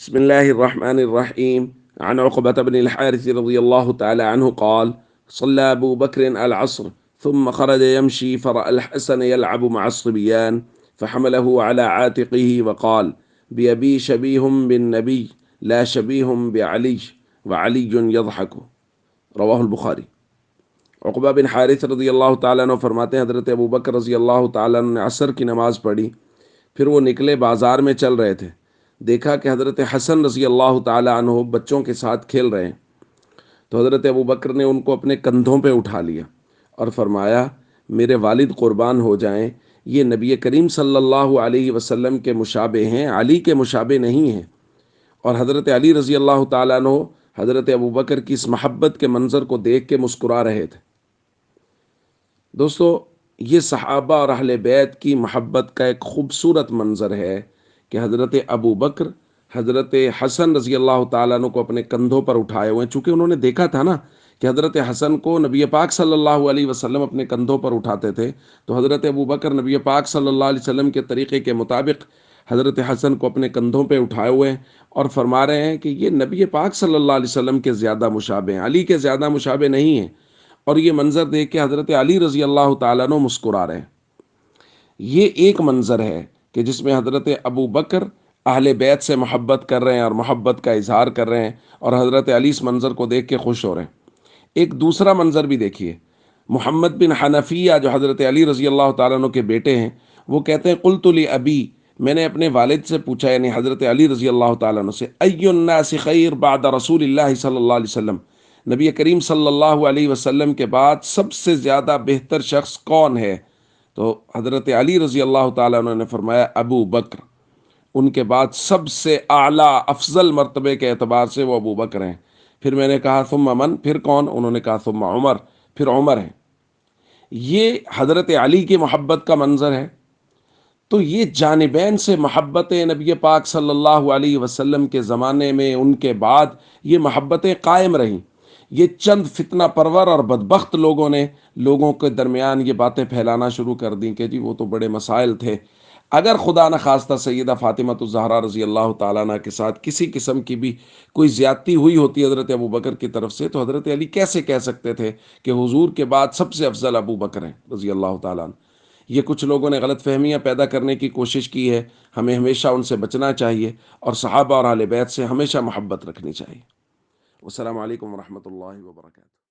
بسم الله الرحمن الرحيم. عن عقبة بن الحارث رضي الله تعالى عنه قال: صلى أبو بكر العصر ثم خرج يمشي فرأى الحسن يلعب مع الصبيان فحمله على عاتقه وقال: بأبي شبيه بالنبي لا شبيه بعلي وعلي يضحك. رواہ البخاری۔ عقبہ بن حارث رضی اللہ تعالیٰ عنہ فرماتے ہیں حضرت ابو بکر رضی اللہ تعالیٰ عنہ نے عصر کی نماز پڑھی، پھر وہ نکلے، بازار میں چل رہے تھے، دیکھا کہ حضرت حسن رضی اللہ تعالیٰ عنہ بچوں کے ساتھ کھیل رہے ہیں، تو حضرت ابو بکر نے ان کو اپنے کندھوں پہ اٹھا لیا اور فرمایا: میرے والد قربان ہو جائیں، یہ نبی کریم صلی اللہ علیہ وسلم کے مشابہ ہیں، علی کے مشابہ نہیں ہیں۔ اور حضرت علی رضی اللہ تعالیٰ عنہ حضرت ابو بکر کی اس محبت کے منظر کو دیکھ کے مسکرا رہے تھے۔ دوستو، یہ صحابہ اور اہل بیت کی محبت کا ایک خوبصورت منظر ہے کہ حضرت ابو بکر حضرت حسن رضی اللہ تعالیٰ عنہ کو اپنے کندھوں پر اٹھائے ہوئے ہیں، چونکہ انہوں نے دیکھا تھا نا کہ حضرت حسن کو نبی پاک صلی اللہ علیہ وسلم اپنے کندھوں پر اٹھاتے تھے، تو حضرت ابو بکر نبی پاک صلی اللہ علیہ وسلم کے طریقے کے مطابق حضرت حسن کو اپنے کندھوں پہ اٹھائے ہوئے ہیں اور فرما رہے ہیں کہ یہ نبی پاک صلی اللہ علیہ وسلم کے زیادہ مشابہ ہیں، علی کے زیادہ مشابہ نہیں ہیں۔ اور یہ منظر دیکھ کے حضرت علی رضی اللہ تعالیٰ عنہ مسکرا رہے ہیں۔ یہ ایک منظر ہے کہ جس میں حضرت ابو بکر اہل بیت سے محبت کر رہے ہیں اور محبت کا اظہار کر رہے ہیں، اور حضرت علی اس منظر کو دیکھ کے خوش ہو رہے ہیں۔ ایک دوسرا منظر بھی دیکھیے، محمد بن حنفیہ جو حضرت علی رضی اللہ تعالیٰ عنہ کے بیٹے ہیں، وہ کہتے ہیں: قلت لابی، میں نے اپنے والد سے پوچھا، یعنی حضرت علی رضی اللہ تعالیٰ عنہ سے، ای الناس خیر بعد رسول اللہ صلی اللہ علیہ وسلم، نبی کریم صلی اللہ علیہ وسلم کے بعد سب سے زیادہ بہتر شخص کون ہے؟ تو حضرت علی رضی اللہ تعالیٰ عنہ نے فرمایا: ابو بکر۔ ان کے بعد سب سے اعلیٰ افضل مرتبے کے اعتبار سے وہ ابو بکر ہیں۔ پھر میں نے کہا: ثم من، پھر کون؟ انہوں نے کہا: ثم عمر، پھر عمر ہیں۔ یہ حضرت علی کی محبت کا منظر ہے۔ تو یہ جانبین سے محبتیں نبی پاک صلی اللہ علیہ وسلم کے زمانے میں، ان کے بعد یہ محبتیں قائم رہیں۔ یہ چند فتنہ پرور اور بدبخت لوگوں نے لوگوں کے درمیان یہ باتیں پھیلانا شروع کر دیں کہ جی وہ تو بڑے مسائل تھے۔ اگر خدا نخواستہ سیدہ فاطمہ الزہرا رضی اللہ تعالیٰ عنہ کے ساتھ کسی قسم کی بھی کوئی زیادتی ہوئی ہوتی حضرت ابو بکر کی طرف سے، تو حضرت علی کیسے کہہ سکتے تھے کہ حضور کے بعد سب سے افضل ابو بکر ہیں رضی اللہ تعالیٰ عنہ؟ یہ کچھ لوگوں نے غلط فہمیاں پیدا کرنے کی کوشش کی ہے۔ ہمیں ہمیشہ ان سے بچنا چاہیے اور صحابہ اور اہل بیت سے ہمیشہ محبت رکھنی چاہیے۔ والسلام علیکم ورحمۃ اللہ وبرکاتہ۔